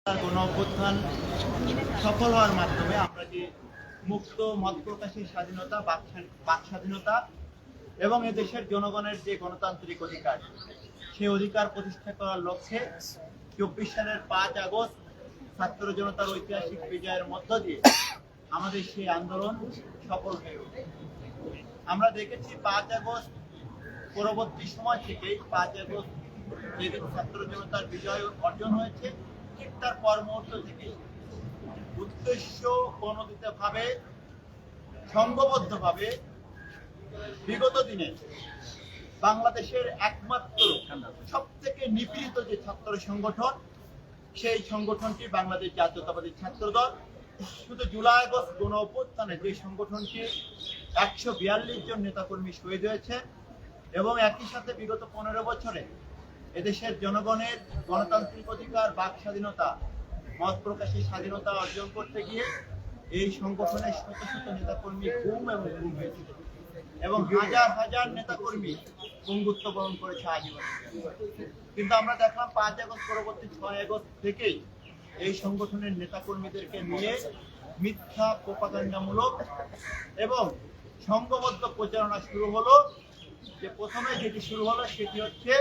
গণ অভ্যুত্থান সফল হওয়ার মাধ্যমে আমরা যে মুক্ত মত প্রকাশের স্বাধীনতা, বাক স্বাধীনতা এবং এদেশের জনগণের যে গণতান্ত্রিক অধিকার, সেই অধিকার প্রতিষ্ঠা করার লক্ষ্যে 24 সালের 5 আগস্ট ছাত্র জনতার ঐতিহাসিক বিজয়ের মধ্য দিয়ে আমাদের সেই আন্দোলন সফল হয়ে ওঠে। আমরা দেখেছি 5 আগস্ট পরবর্তী সময় থেকে 5 আগস্ট যেদিন ছাত্র জনতার বিজয় অর্জন হয়েছে, ঠিক তার পর মুহূর্ত থেকে উদ্দেশ্য প্রণোদিতভাবে সংঘবদ্ধভাবে বিগত দিনে বাংলাদেশের একমাত্র সব থেকে নিপীড়িত যে ছাত্র সংগঠন, সেই সংগঠনটি বাংলাদেশ জাতীয়তাবাদী ছাত্র দল। শুধু জুলাই আগস্ট গণ অভ্যুত্থানে যে সংগঠনটি 142 জন নেতাকর্মী শহীদ হয়েছে এবং একই সাথে বিগত 15 বছরে এদেশের জনগণের গণতান্ত্রিক অধিকার, বাক স্বাধীনতা, মত প্রকাশের স্বাধীনতা অর্জন করতে গিয়ে এই সংগঠনের শত শত নেতাকর্মী গুম এবং গুম হয়েছিল এবং হাজার হাজার নেতাকর্মী পঙ্গুত্ব বরণ করেছে আজীবন। কিন্তু আমরা দেখলাম 5 আগস্ট পরবর্তী 6 আগস্ট থেকেই এই সংগঠনের নেতাকর্মীদেরকে নিয়ে মিথ্যা প্রোপাগান্ডামূলক এবং সংঘবদ্ধ প্রচারণা শুরু হলো। যে প্রথমে যেটি শুরু হলো সেটি হচ্ছে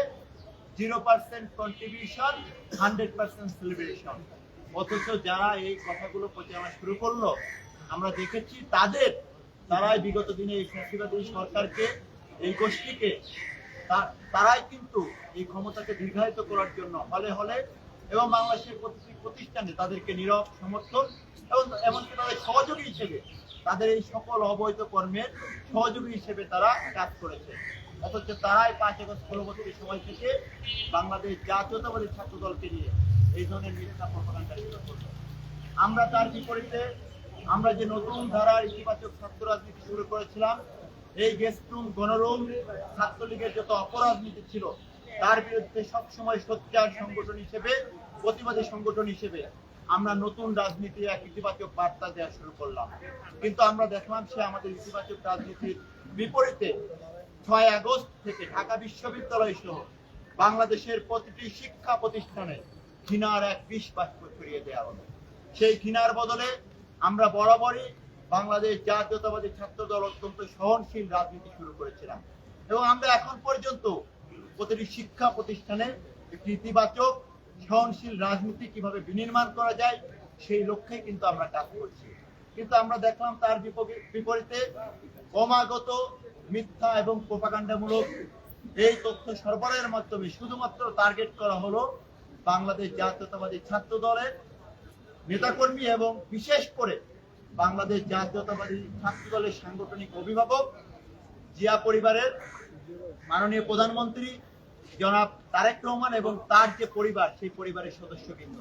0% কন্ট্রিবিউশন, 100% সেলিব্রেশন। অথচ যারা এই কথাগুলো প্রচারণা শুরু করলো, আমরা দেখেছি তারাই বিগত দিনে এই ফ্যাসিবাদী সরকারকে, এই গোষ্ঠীকে, তারাই কিন্তু এই ক্ষমতাকে দীর্ঘায়িত করার জন্য হলে হলে এবং বাংলাদেশের প্রতিটি প্রতিষ্ঠানে তাদেরকে নীরব সমর্থন এবং এমনকি তাদের সহযোগী হিসেবে, তাদের এই সকল অবৈধ কর্মের সহযোগী হিসেবে তারা কাজ করেছে। অথচ তারাই 5 আগস্ট পরবর্তী সময় থেকে বাংলাদেশ জাতীয়তাবাদী ছাত্র দলকে নিয়ে এই ধরনের মিথ্যা প্রোপাগান্ডা শুরু করল। আমরা তার বিপরীতে আমরা যে নতুন ধারার ইতিবাচক ছাত্র রাজনীতি শুরু করেছিলাম, এই গেস্টরুম, গণরুম, ছাত্রলীগের যত অপরাজনীতি ছিল তার বিরুদ্ধে সবসময় সোচ্চার সংগঠন হিসেবে, প্রতিবাদী সংগঠন হিসেবে আমরা নতুন রাজনীতি এক ইতিবাচক বার্তা দেওয়া শুরু করলাম। কিন্তু আমরা দেখলাম সে আমাদের ইতিবাচক রাজনীতির বিপরীতে 6 আগস্ট থেকে ঢাকা বিশ্ববিদ্যালয় সহ বাংলাদেশের প্রতিটি শিক্ষা প্রতিষ্ঠানে ঘৃণার এক বিষ বাষ্প ছড়িয়ে দেওয়া হলো। সেই ঘৃণার বদলে আমরা বরাবরই বাংলাদেশ জাতীয়তাবাদী ছাত্র দল অত্যন্ত সহনশীল রাজনীতি শুরু করেছিলাম এবং আমরা এখন পর্যন্ত প্রতিটি শিক্ষা প্রতিষ্ঠানে একটি ইতিবাচক সহনশীল রাজনীতি কিভাবে বিনির্মাণ করা যায় সেই লক্ষ্যে কিন্তু আমরা কাজ করছি। কিন্তু আমরা দেখলাম তার বিপরীতে ক্রমাগত মিথ্যা এবং প্রোপাগান্ডামূলক এই তথ্য সরবরাহের মাধ্যমে শুধুমাত্র টার্গেট করা হলো বাংলাদেশ জাতীয়তাবাদী ছাত্র দলের নেতাকর্মী এবং বিশেষ করে বাংলাদেশ জাতীয়তাবাদী ছাত্র দলের সাংগঠনিক অভিভাবক, জিয়া পরিবারের মাননীয় প্রধানমন্ত্রী জনাব তারেক রহমান এবং তার যে পরিবার, সেই পরিবারের সদস্যবৃন্দ,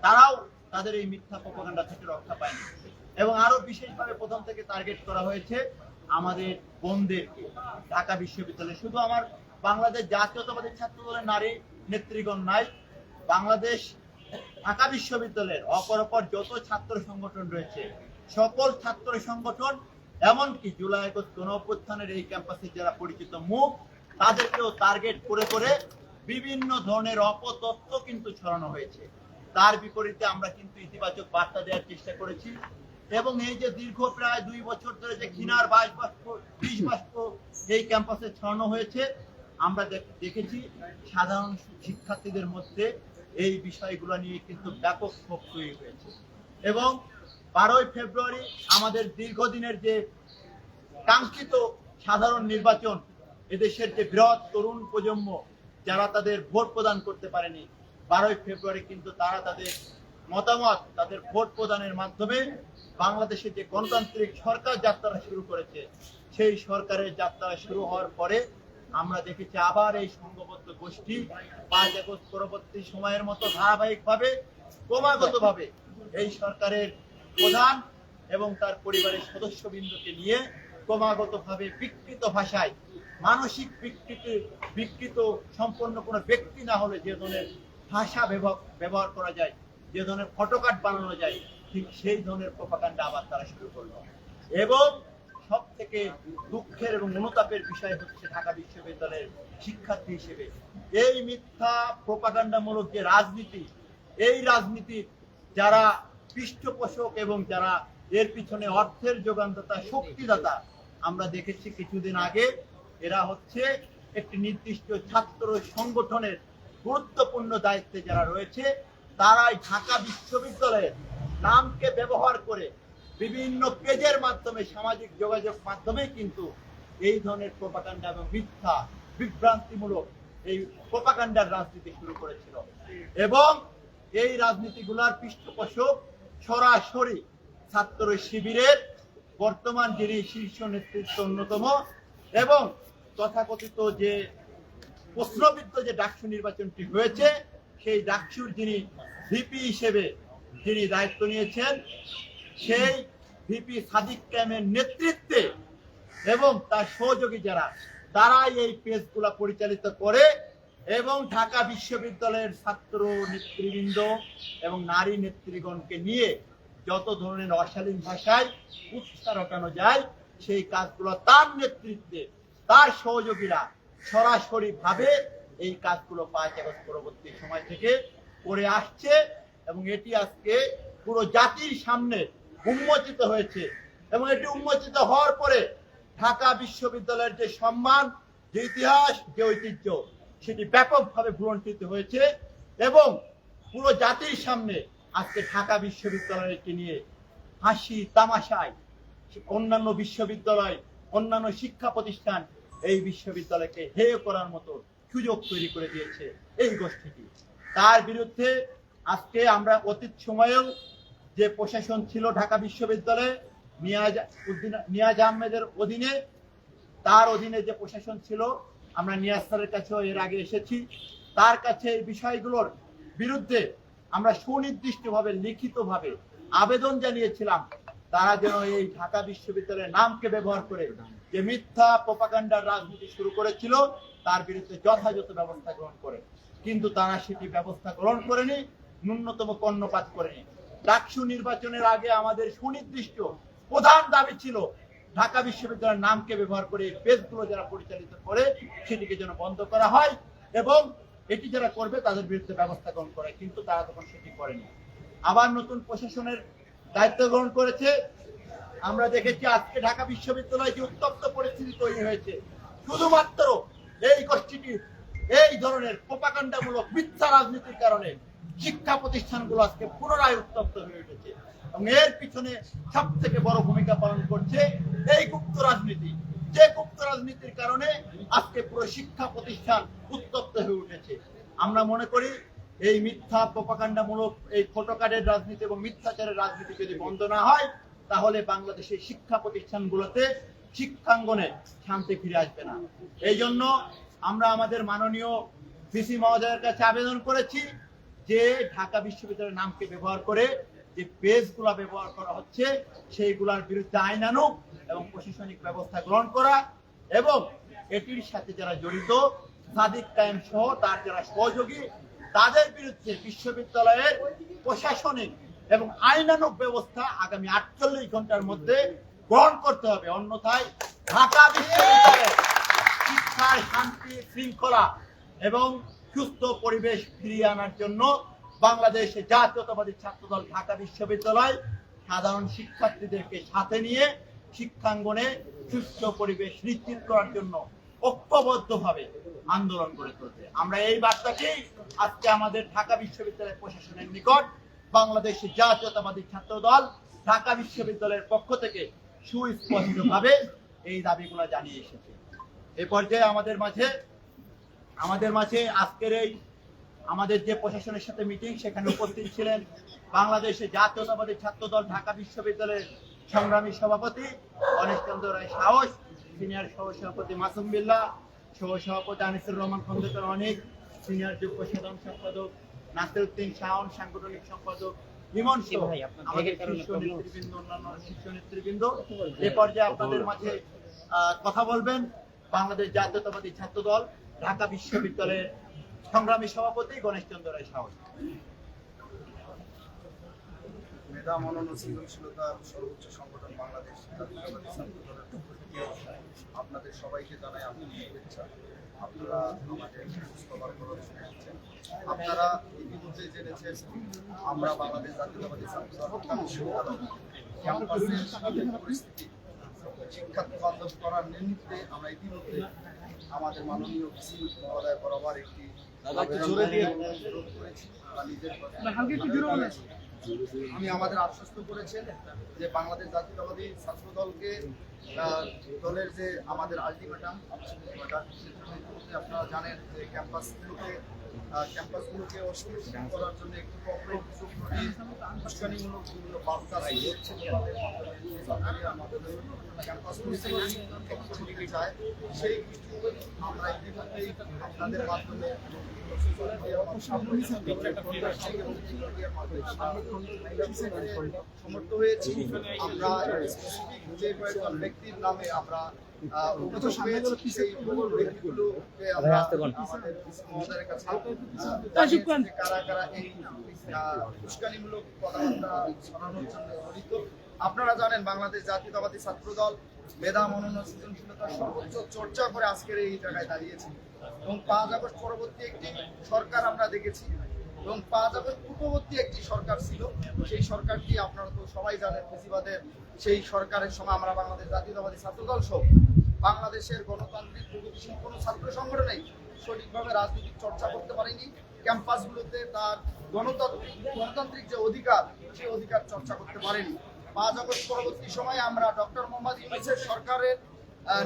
তারাও তাদের এই মিথ্যা প্রোপাগান্ডা থেকে রক্ষা পায়নি। এবং আরো বিশেষভাবে প্রথম থেকে টার্গেট করা হয়েছে আমাদের বোনদেরকে। ঢাকা বিশ্ববিদ্যালয়ে শুধু আমার বাংলাদেশ জাতীয়তাবাদী ছাত্র দলের নারী নেতৃগণ নাই, বাংলাদেশ ঢাকা বিশ্ববিদ্যালয়ের অপর যত ছাত্র সংগঠন রয়েছে, সকল ছাত্র সংগঠন, এমনকি জুলাই আগস্ট গণ অভ্যুত্থানের এই ক্যাম্পাসে যারা পরিচিত মুখ, তাদেরকেও টার্গেট করে করে বিভিন্ন ধরনের অপতথ্য কিন্তু ছড়ানো হয়েছে। তার বিপরীতে আমরা কিন্তু ইতিবাচক বার্তা দেওয়ার চেষ্টা করেছি এবং এই যে দীর্ঘ প্রায় 2 বছর ধরে যে ঘৃণার বিষ বাষ্প এই ক্যাম্পাসে ছড়ানো হয়েছে, আমরা দেখেছি সাধারণ শিক্ষার্থীদের মধ্যে এই বিষয়গুলো নিয়ে কিন্তু ব্যাপক ক্ষোভ তৈরি হয়েছে। এবং 12ই ফেব্রুয়ারি আমাদের দীর্ঘদিনের যে কাঙ্ক্ষিত সাধারণ নির্বাচন, এদেশের যে বৃহৎ তরুণ প্রজন্ম যারা তাদের ভোট প্রদান করতে পারেনি, 12ই ফেব্রুয়ারি কিন্তু তারা তাদের মতামত, তাদের ভোট প্রদানের মাধ্যমে বাংলাদেশে যে গণতান্ত্রিক সরকার যাত্রা শুরু করেছে, সেই সরকারের যাত্রা শুরু হওয়ার পরে আমরা দেখেছি আবার এই সংঘবদ্ধ গোষ্ঠী 5 আগস্ট পরবর্তী সময়ের মতো ধারাবাহিকভাবে ক্রমাগতভাবে এই সরকারের প্রধান এবং তার পরিবারের সদস্যবৃন্দকে নিয়ে ক্রমাগতভাবে বিকৃত ভাষায়, মানসিক বিকৃত সম্পন্ন কোনো ব্যক্তি না হলে যে ধরনের ভাষা ব্যবহার করা যায়, যে ধরনের ফটোকার্ড বানানো যায়, ঠিক সেই ধরনের প্রোপাগান্ডা আবার তারা শুরু করলো। এবং সব থেকে দুঃখের এবং অনুতাপের বিষয় হচ্ছে ঢাকা বিশ্ববিদ্যালয়ের শিক্ষার্থী হিসেবে এই মিথ্যা প্রোপাগান্ডামূলক যে রাজনীতি, এই রাজনীতির যারা পৃষ্ঠপোষক এবং যারা এর পিছনে অর্থের যোগানদাতা, শক্তিদাতা, আমরা দেখেছি কিছুদিন আগে এরা হচ্ছে একটি নির্দিষ্ট ছাত্র সংগঠনের গুরুত্বপূর্ণ দায়িত্বে যারা রয়েছে, তারাই ঢাকা বিশ্ববিদ্যালয়ের নামকে ব্যবহার করে বিভিন্ন পেজের মাধ্যমে, সামাজিক যোগাযোগ মাধ্যমে কিন্তু এই ধরনের প্রোপাগান্ডা এবং মিথ্যা বিভ্রান্তিমূলক এই প্রোপাগান্ডার রাজনীতি শুরু করেছিল। এবং এই রাজনীতিগুলোর পৃষ্ঠপোষক সরাসরি ছাত্র শিবিরের বর্তমান যিনি শীর্ষ নেতৃত্ব অন্যতম এবং তথাকথিত যে প্রশ্নবিদ্ধ যে ডাকসু নির্বাচনটি হয়েছে, সেই ডাকসুর যিনি ভিপি হিসেবে যিনি দায়িত্ব নিয়েছেন, সেই ভিপি সাদিক ক্যামের নেতৃত্বে এবং তার সহযোগী যারা, তারাই এই পেজগুলা পরিচালিত করে এবং ঢাকা বিশ্ববিদ্যালয়ের ছাত্র নেতৃবৃন্দ এবং নারী নেতৃগণকে নিয়ে যত ধরনের অশালীন ভাষায় উৎসাহ রটানো যায়, সেই কাজগুলো তার নেতৃত্বে তার সহযোগীরা সরাসরি ভাবে এই কাজগুলো 5 আগস্ট পরবর্তী সময় থেকে করে আসছে এবং এটি আজকে পুরো জাতির সামনে উন্মোচিত হয়েছে। এবং এটি উন্মোচিত হওয়ার পরে ঢাকা বিশ্ববিদ্যালয়ের যে সম্মান, যে ইতিহাস, যে ঐতিহ্য, সেটি ব্যাপকভাবে ভুলণ্ঠিত হয়েছে এবং পুরো জাতির সামনে আজকে ঢাকা বিশ্ববিদ্যালয়কে নিয়ে হাসি তামাশায় অন্যান্য বিশ্ববিদ্যালয়, অন্যান্য শিক্ষা প্রতিষ্ঠান এই বিশ্ববিদ্যালয়কে হেয় করার মতো সুযোগ তৈরি করে দিয়েছে এই গোষ্ঠীটি। তার বিরুদ্ধে আজকে আমরা অতীত সময়েও যে প্রশাসন ছিল ঢাকা বিশ্ববিদ্যালয়ে নিয়াজ আহমেদের অধীনে, তার অধীনে যে প্রশাসন ছিল, আমরা নিয়াজ স্যারের কাছেও এর আগে এসেছি, তার কাছে এই বিষয়গুলোর বিরুদ্ধে আমরা সুনির্দিষ্টভাবে লিখিতভাবে আবেদন জানিয়েছিলাম তারা যেন এই ঢাকা বিশ্ববিদ্যালয়ের নামকে ব্যবহার করে যে মিথ্যা প্রোপাগান্ডার রাজনীতি শুরু করেছিল তার বিরুদ্ধে যথাযথ ব্যবস্থা গ্রহণ করে। কিন্তু তারা সেটি ব্যবস্থা গ্রহণ করেনি, ন্যূনতম কর্ণপাত করেনি। ডাকসু নির্বাচনের আগে আমাদের সুনির্দিষ্ট প্রধান দাবি ছিল ঢাকা বিশ্ববিদ্যালয়ের নামকে ব্যবহার করে পেজগুলো যারা পরিচালিত করে সেটিকে যেন বন্ধ করা হয় এবং এটি যারা করবে তাদের বিরুদ্ধে ব্যবস্থা গ্রহণ করে, কিন্তু তারা তখন সেটি করেনি। আবার নতুন প্রশাসনের দায়িত্ব গ্রহণ করেছে। আমরা দেখেছি আজকে ঢাকা বিশ্ববিদ্যালয়ে যে উত্তপ্ত পরিস্থিতি তৈরি হয়েছে শুধুমাত্র এই গোষ্ঠীটির এই ধরনের প্রোপাগান্ডামূলক মিথ্যা রাজনীতির কারণে শিক্ষা প্রতিষ্ঠানগুলো আজকে পুনরায় উত্তপ্ত হয়ে উঠেছে এবং এর পিছনে সব থেকে বড় ভূমিকা পালন করছে এই গুপ্ত রাজনীতি, যে গুপ্ত রাজনীতির কারণে আজকে পুরো শিক্ষা প্রতিষ্ঠান উত্তপ্ত হয়ে উঠেছে। আমরা মনে করি এই মিথ্যা প্রোপাগান্ডামূলক এই ফটোকার্ডের রাজনীতি এবং মিথ্যাচারের রাজনীতি যদি বন্ধ না হয়, তাহলে বাংলাদেশের শিক্ষা প্রতিষ্ঠানগুলোতে, শিক্ষাঙ্গনে শান্তি ফিরে আসবে না। এই জন্য আমরা আমাদের মাননীয় ভিসি মহোদয়ের কাছে আবেদন করেছি যে ঢাকা বিশ্ববিদ্যালয়ের নামকে ব্যবহার করে যে পেজগুলো ব্যবহার করা হচ্ছে সেইগুলোর বিরুদ্ধে আইন আনুক এবং প্রশাসনিক ব্যবস্থা গ্রহণ করা এবং এটির সাথে যারা জড়িত সাদিক কায়েম সহ তার যারা সহযোগী, তাদের বিরুদ্ধে বিশ্ববিদ্যালয়ের প্রশাসনিক এবং আইনানুগ ব্যবস্থা আগামী 48 ঘন্টার মধ্যে গ্রহণ করতে হবে। অন্যথায় ঢাকা বিশ্ববিদ্যালয়ে শিক্ষার শান্তি, শৃঙ্খলা এবং সুস্থ পরিবেশ ফিরিয়ে আনার জন্য বাংলাদেশ জাতীয়তাবাদী ছাত্রদল ঢাকা বিশ্ববিদ্যালয় সাধারণ শিক্ষার্থীদেরকে সাথে নিয়ে শিক্ষাঙ্গনে সুস্থ পরিবেশ নিশ্চিত করার জন্য ঐক্যবদ্ধভাবে আন্দোলন করে চলছে। আমরা এই বার্তাকেই আজকে আমাদের ঢাকা বিশ্ববিদ্যালয় প্রশাসনের নিকট বাংলাদেশ জাতীয়তাবাদী ছাত্রদল ঢাকা বিশ্ববিদ্যালয়ের পক্ষ থেকে সুস্পষ্টভাবে এই দাবিগুলো জানিয়ে এসেছে। এ পর্যায়ে আমাদের মাঝে আজকের এই আমাদের যে প্রশাসনের সাথে মিটিং, সেখানে উপস্থিত ছিলেন বাংলাদেশের জাতীয়তাবাদী ছাত্রদল ঢাকা বিশ্ববিদ্যালয়ের সংগ্রামী সভাপতি গণেশচন্দ্র রায় সাহস, সিনিয়র সহসভাপতি মাসুম বিল্লাহ, সহসভাপতি আনিসুর রহমান খন্দকার অনেক, সিনিয়র যুগ্ম সাধারণ সম্পাদক নাসিরউদ্দিন শাওন, সাংগঠনিক সম্পাদক ইমন সহ আমাদের শীর্ষ নেতৃবৃন্দ, অন্যান্য শীর্ষ নেতৃবৃন্দ। এ পর্যায়ে আপনাদের মাঝে কথা বলবেন বাংলাদেশ জাতীয়তাবাদী ছাত্রদল ঢাকা বিশ্ববিদ্যালয়ের সংগ্রামী সভাপতি গণেশচন্দ্র রায় সাহস। মেধা, মনন ও সৃজনশীলতার সর্বোচ্চ সংগঠন বাংলাদেশ জাতীয়তাবাদী ছাত্রদলের পক্ষ থেকে আপনাদের সবাইকে জানাই আন্তরিক শুভেচ্ছা। আপনারা আমাদের খোঁজখবর করার জন্য এসেছেন। আপনারা ইতিমধ্যে জেনেছেন আমরা বাংলাদেশ জাতীয়তাবাদী ছাত্র দল বিশ্ববিদ্যালয় ক্যাম্পাসের স্বাভাবিক পরিস্থিতি শিক্ষার্থী বান্ধব করার নিমিত্তে আমরা ইতিমধ্যে আমাদের মাননীয় ভিসি মহোদয় বরাবর একটি অনুরোধ করেছি বা নিজের উনি আমাদের আশ্বস্ত করেছেন যে বাংলাদেশ জাতীয়তাবাদী ছাত্র দলকে দলের যে আমাদের আলটিমেটাম আপনারা জানেন যে ক্যাম্পাসগুলোকে অস্থির করার জন্য একটি পক্ষ উস্কানিমূলক বিভিন্ন বার্তা দিচ্ছে ক্যাম্পাসগুলোকে চায় সেই বিষয়গুলো আমরা ইতিমধ্যেই আপনাদের মাধ্যমে সমর্থ হয়েছি। আমরা স্পেসিফিক যে কয়েকজন ব্যক্তির নামে আমরা অভিযোগ পেয়েছি সেই ব্যক্তিগুলোকে আমরা আমাদের মহোদয়ের কাছে কারা কারা এই উস্কানিমূলক কথাবার্তা ছড়ানোর জন্য জড়িত। আপনারা জানেন বাংলাদেশ জাতীয়তাবাদী ছাত্র দল মেধা মনন সৃজনশীলতার সর্বোচ্চ চর্চা করে আজকের এই জায়গায় দাঁড়িয়েছে এবং 5 আগস্ট পরবর্তী একটি সরকার আমরা দেখেছি এবং 5 আগস্ট পূর্ববর্তী একটি সরকার ছিল। সেই সরকারটি আপনারা তো সবাই জানেন ফেসিবাদের সেই সরকারের সময় আমরা বাংলাদেশ জাতীয়তাবাদী ছাত্র দল সহ বাংলাদেশের গণতান্ত্রিক প্রগতিশীল কোনো ছাত্র সংগঠনেই সঠিকভাবে রাজনৈতিক চর্চা করতে পারেনি। ক্যাম্পাসগুলোতে তার গণতান্ত্রিক যে অধিকার সেই অধিকার চর্চা করতে পারেনি। 5 আগস্ট পরবর্তী সময়ে আমরা ডক্টর মোহাম্মদ ইউনূসের সরকারের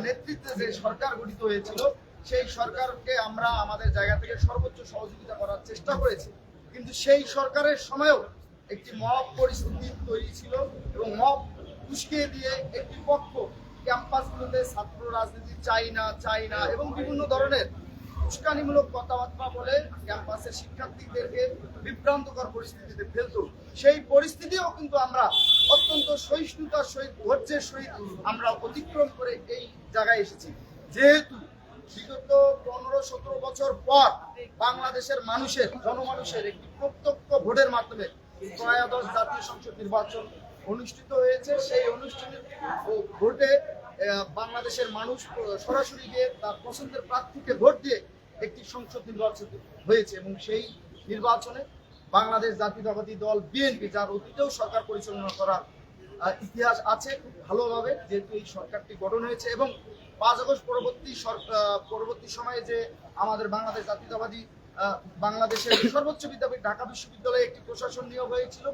নেতৃত্বে যে সরকার গঠিত হয়েছিল সেই সরকারকে আমরা আমাদের জায়গা থেকে সর্বোচ্চ সহযোগিতা করার চেষ্টা করেছি, কিন্তু সেই সরকারের সময়েও একটি মব পরিস্থিতি তৈরি ছিল এবং মব উস্কে দিয়ে একটি পক্ষ ক্যাম্পাসগুলোতে ছাত্র রাজনীতি চাই না এবং বিভিন্ন ধরনের উস্কানিমূলক কথাবার্তা বলে ক্যাম্পাসের শিক্ষার্থীদেরকে বিভ্রান্তকর পরিস্থিতিতে ফেলত। সেই পরিস্থিতিও কিন্তু আমরা অত্যন্ত সহিষ্ণুতার সহিত ধৈর্যের সহিত আমরা অতিক্রম করে এই জায়গায় এসেছি। যেহেতু বিগত 15-17 বছর পর বাংলাদেশের জনমানুষের একটি প্রত্যক্ষ ভোটের মাধ্যমে ত্রয়োদশ জাতীয় সংসদ নির্বাচন অনুষ্ঠিত হয়েছে। সেই অনুষ্ঠানের ভোটে বাংলাদেশের মানুষ সরাসরি গিয়ে তার পছন্দের প্রার্থীকে ভোট দিয়ে একটি সংসদ নির্বাচন হয়েছে এবং সেই নির্বাচনে বাংলাদেশ জাতীয়তাবাদী দল বিএনপি, যার অতীতেও সরকার পরিচালনা করার ইতিহাস আছে খুব ভালোভাবে, যেহেতু এই সরকারটি গঠন হয়েছে এবং 5 আগস্ট পরবর্তী সময়ে যে আমাদের বাংলাদেশ জাতীয়তাবাদী বাংলাদেশের সর্বোচ্চ বিদ্যাপীঠ ঢাকা বিশ্ববিদ্যালয়ে একটি প্রশাসন নিয়োগ হয়েছিল,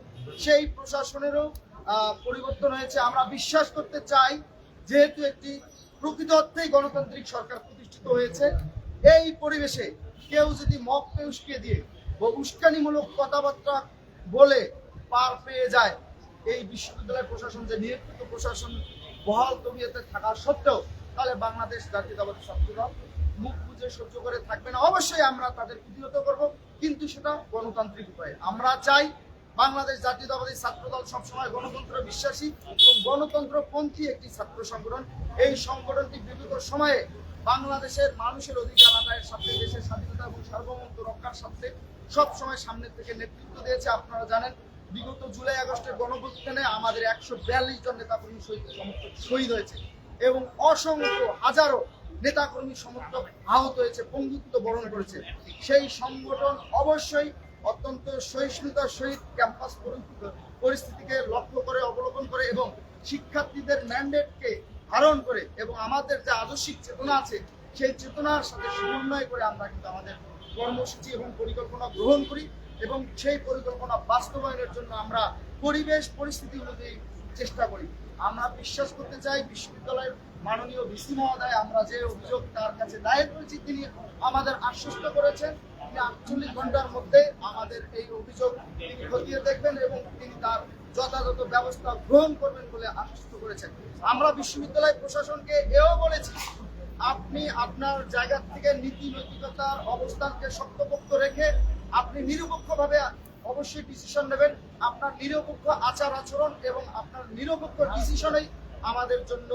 সেই প্রশাসনেরও পরিবর্তন হয়েছে। আমরা বিশ্বাস করতে চাই যেহেতু একটি প্রকৃত অর্থেই গণতান্ত্রিক সরকার প্রতিষ্ঠিত হয়েছে, এই পরিবেশে কেউ যদি মবকে উস্কিয়ে দিয়ে বা উস্কানিমূলক কথাবার্তা বলে পার পেয়ে যায়, এই বিশ্ববিদ্যালয় প্রশাসন যে নিয়োজিত প্রশাসন বহাল তবিয়তে থাকা সত্ত্বেও তাহলে বাংলাদেশ জাতীয়তাবাদী ছাত্র দল মুখ বুঝে সহ্য করে থাকবে না। অবশ্যই আমরা তাদের প্রতিহত করব, কিন্তু সেটা গণতান্ত্রিক উপায়ে। আমরা চাই বাংলাদেশ জাতীয়তাবাদী ছাত্র দল সবসময় গণতন্ত্র বিশ্বাসী এবং গণতন্ত্রপন্থী একটি ছাত্র সংগঠন। এই সংগঠনটি বিগত সময়ে বাংলাদেশের মানুষের অধিকার আদায়ের সাথে দেশের স্বাধীনতা এবং সার্বভৌমত্ব রক্ষার সাথে সব সময় সামনের থেকে নেতৃত্ব দিয়েছে। আপনারা জানেন বিগত জুলাই আগস্টের গণঅভ্যুত্থানে আমাদের 142 জন নেতাকর্মী শহীদ হয়েছে এবং অসংখ্য হাজারো নেতাকর্মী সমর্থক আহত হয়েছে, পঙ্গুত্ব বরণ করেছে। সেই সংগঠন অবশ্যই অত্যন্ত সহিষ্ণুতার সহিত ক্যাম্পাস পরিস্থিতিকে লক্ষ্য করে অবলোকন করে এবং শিক্ষার্থীদের ম্যান্ডেটকে ধারণ করে এবং আমাদের যে আদর্শিক চেতনা আছে সেই চেতনার সাথে সমন্বয় করে আমরা কিন্তু আমাদের কর্মসূচি এবং পরিকল্পনা গ্রহণ করি এবং সেই পরিকল্পনা বাস্তবায়নের জন্য আমরা পরিবেশ পরিস্থিতি অনুযায়ী চেষ্টা করি। আমরা বিশ্বাস করতে চাই বিশ্ববিদ্যালয়ের মাননীয় ভিসি মহোদয়, আমরা যে অভিযোগ তার কাছে দায়ের করেছি, তিনি আমাদের আশ্বস্ত করেছেন 48 ঘন্টার মধ্যে আমাদের এই অভিযোগ তিনি খতিয়ে দেখবেন এবং তিনি তার যথাযথ ব্যবস্থা গ্রহণ করবেন বলে আশ্বস্ত করেছেন। আমরা বিশ্ববিদ্যালয় প্রশাসনকে এও বলেছি, আপনি আপনার জায়গা থেকে নীতি নৈতিকতার অবস্থানকে শক্তপোক্ত রেখে আপনি নিরপেক্ষভাবে অবশ্যই ডিসিশন নেবেন। আপনার নিরপেক্ষ আচার আচরণ এবং আপনার নিরপেক্ষ ডিসিশনেই আমাদের জন্য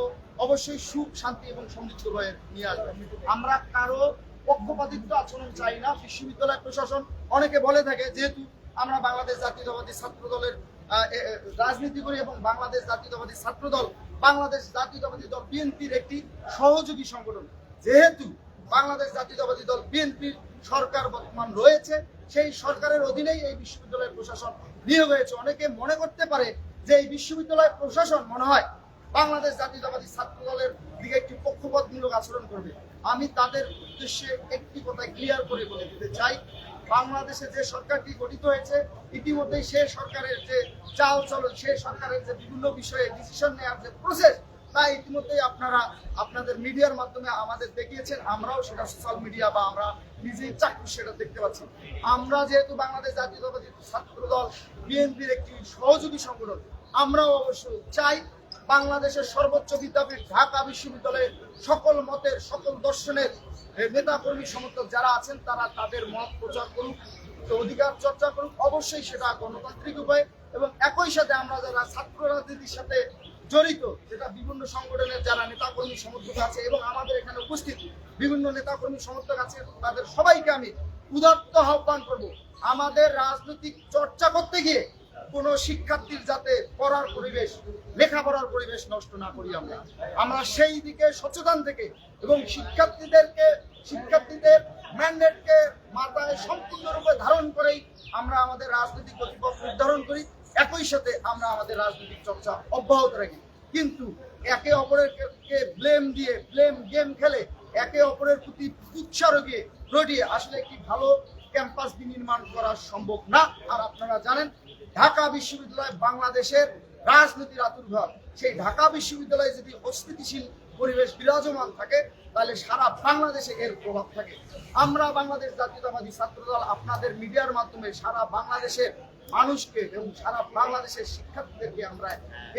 অবশ্যই সুখ, শান্তি এবং সমৃদ্ধ বয়ে নিয়ে আসবে। আমরা কারো পক্ষপাতিত্ব আচরণ চাই না। বিশ্ববিদ্যালয় প্রশাসন অনেকে বলে থাকে যেহেতু আমরা বাংলাদেশ জাতীয়তাবাদী ছাত্র দলের রাজনীতি করি এবং বাংলাদেশ জাতীয়তাবাদী ছাত্র দল বাংলাদেশ জাতীয়তাবাদী দল বিএনপির একটি সহযোগী সংগঠন, যেহেতু বাংলাদেশ জাতীয়তাবাদী দল বিএনপির সরকার বর্তমান রয়েছে, সেই সরকারের অধীনেই এই বিশ্ববিদ্যালয়ের প্রশাসন নিয়োগ হয়েছে। অনেকে মনে করতে পারে যে এই বিশ্ববিদ্যালয়ের প্রশাসন মনে হয় বাংলাদেশ জাতীয়তাবাদী ছাত্র দলের দিকে একটি পক্ষপাতমূলক আচরণ করবে। আমি তাদের উদ্দেশ্যে একটি কথা ক্লিয়ার করে বলে দিতে চাই, বাংলাদেশে যে সরকারটি গঠিত হয়েছে ইতিমধ্যেই সে সরকারের যে চাল চলন, সে সরকারের যে বিভিন্ন বিষয়ে ডিসিশন নেওয়ার যে প্রসেস, তা ইতিমধ্যেই আপনারা আপনাদের মিডিয়ার মাধ্যমে আমাদের দেখিয়েছেন, আমরাও সেটা সোশ্যাল মিডিয়া বা আমরা নিজেই চাক্ষুষ সেটা দেখতে পাচ্ছি। আমরা যেহেতু বাংলাদেশ জাতীয়তাবাদী ছাত্র দল বিএনপির একটি সহযোগী সংগঠন, আমরাও অবশ্য চাই বাংলাদেশের সর্বোচ্চ বিদ্যাপীঠ ঢাকা বিশ্ববিদ্যালয়ের সকল মতের, সকল দর্শনের নেতা কর্মী সমর্থক যারা আছেন তারা তাদের মত প্রচার করুক, অধিকার চর্চা করুক, অবশ্যই সেটা গণতান্ত্রিক উপায়ে। এবং একই সাথে আমরা যারা ছাত্র রাজনীতির সাথে জড়িত, যেটা বিভিন্ন সংগঠনের যারা নেতাকর্মী সমর্থক আছে এবং আমাদের এখানে উপস্থিত বিভিন্ন নেতাকর্মী সমর্থক আছে, তাদের সবাইকে আমি উদাত্ত আহ্বান করব, আমাদের রাজনৈতিক চর্চা করতে গিয়ে কোনো শিক্ষার্থীর যাতে পড়ার পরিবেশ, লেখাপড়ার পরিবেশ নষ্ট না করি। আমরা সেই দিকে সচেতন থেকে এবং শিক্ষার্থীদের ম্যান্ডেটকে মাথায় সম্পূর্ণরূপে ধারণ করেই আমরা আমাদের রাজনৈতিক গতিপথ নির্ধারণ করি। একই সাথে আমরা আমাদের রাজনৈতিক চর্চা অব্যাহত রাখি, কিন্তু একে অপরের ব্লেম গেম খেলে একে অপরের প্রতি উৎসাহ রটিয়ে আসলে একটি ভালো ক্যাম্পাস বিনির্মাণ করা সম্ভব না। আর আপনারা জানেন ঢাকা বিশ্ববিদ্যালয় বাংলাদেশের রাজনীতির আতুরঘর, সেই ঢাকা বিশ্ববিদ্যালয়ে যদি অস্থিতিশীল পরিবেশ বিরাজমান থাকে তাহলে সারা বাংলাদেশে এর প্রভাব থাকে। আমরা বাংলাদেশ জাতীয়তাবাদী ছাত্রদল আপনাদের মিডিয়ার মাধ্যমে সারা বাংলাদেশের মানুষকে এবং সারা বাংলাদেশের শিক্ষার্থীদেরকে আমরা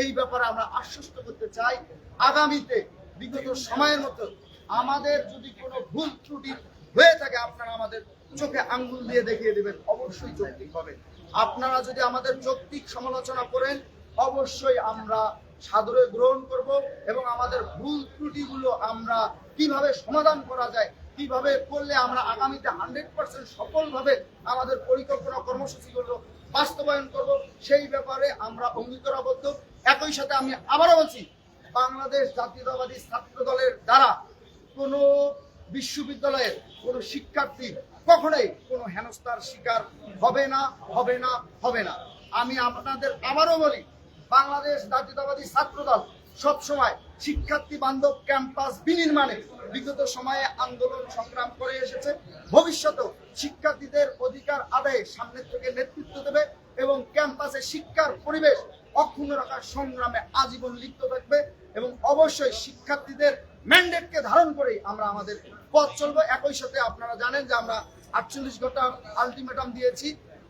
এই ব্যাপারে আমরা আশ্বস্ত করতে চাই, আগামীতে বিগত সময়ের মতো আমাদের যদি কোনো ভুল ত্রুটি হয়ে থাকে আপনারা আমাদের চোখে আঙ্গুল দিয়ে দেখিয়ে দেবেন, অবশ্যই যৌক্তিক হবে। আপনারা যদি আমাদের যৌক্তিক সমালোচনা করেন অবশ্যই আমরা সাদরে গ্রহণ করব এবং আমাদের ভুল ত্রুটিগুলো আমরা কিভাবে সমাধান করা যায়, কিভাবে করলে আমরা আগামীতে 100% সফলভাবে আমাদের পরিকল্পনা কর্মসূচিগুলো বাস্তবায়ন করব, সেই ব্যাপারে আমরা অঙ্গীকারাবদ্ধ। একই সাথে আমি আবারও বলছি, বাংলাদেশ জাতীয়তাবাদী ছাত্র দলের দ্বারা কোনো বিশ্ববিদ্যালয়ের কোনো শিক্ষার্থী কখনোই কোনো হেনস্থার শিকার হবে না। আমি আপনাদের আবারও বলি, বাংলাদেশ জাতীয়তাবাদী ছাত্রদল সবসময় শিক্ষার্থী বান্ধব ক্যাম্পাস বিনির্মাণে বিগত সময়ে আন্দোলন সংগ্রাম করে এসেছে, ভবিষ্যতেও শিক্ষার্থীদের অধিকার আদায়ে সামনের থেকে নেতৃত্ব দেবে এবং ক্যাম্পাসে শিক্ষার পরিবেশ অক্ষুণ্ণ রাখার সংগ্রামে আজীবন লিপ্ত থাকবে এবং অবশ্যই শিক্ষার্থীদের ম্যান্ডেটকে ধারণ করেই আমরা আমাদের পথ চলবো। একই সাথে আপনারা জানেন যে আমরা 48 ঘন্টা আলটিমেটাম দিয়েছি,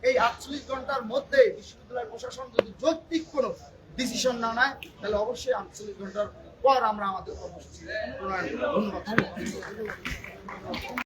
এই 48 ঘন্টার মধ্যে বিশ্ববিদ্যালয় প্রশাসন যদি যৌক্তিক কোনো ডিসিশন না নেয় তাহলে অবশ্যই 48 ঘন্টার পর আমরা আমাদের কর্মসূচি প্রণয়ন করব। ধন্যবাদ।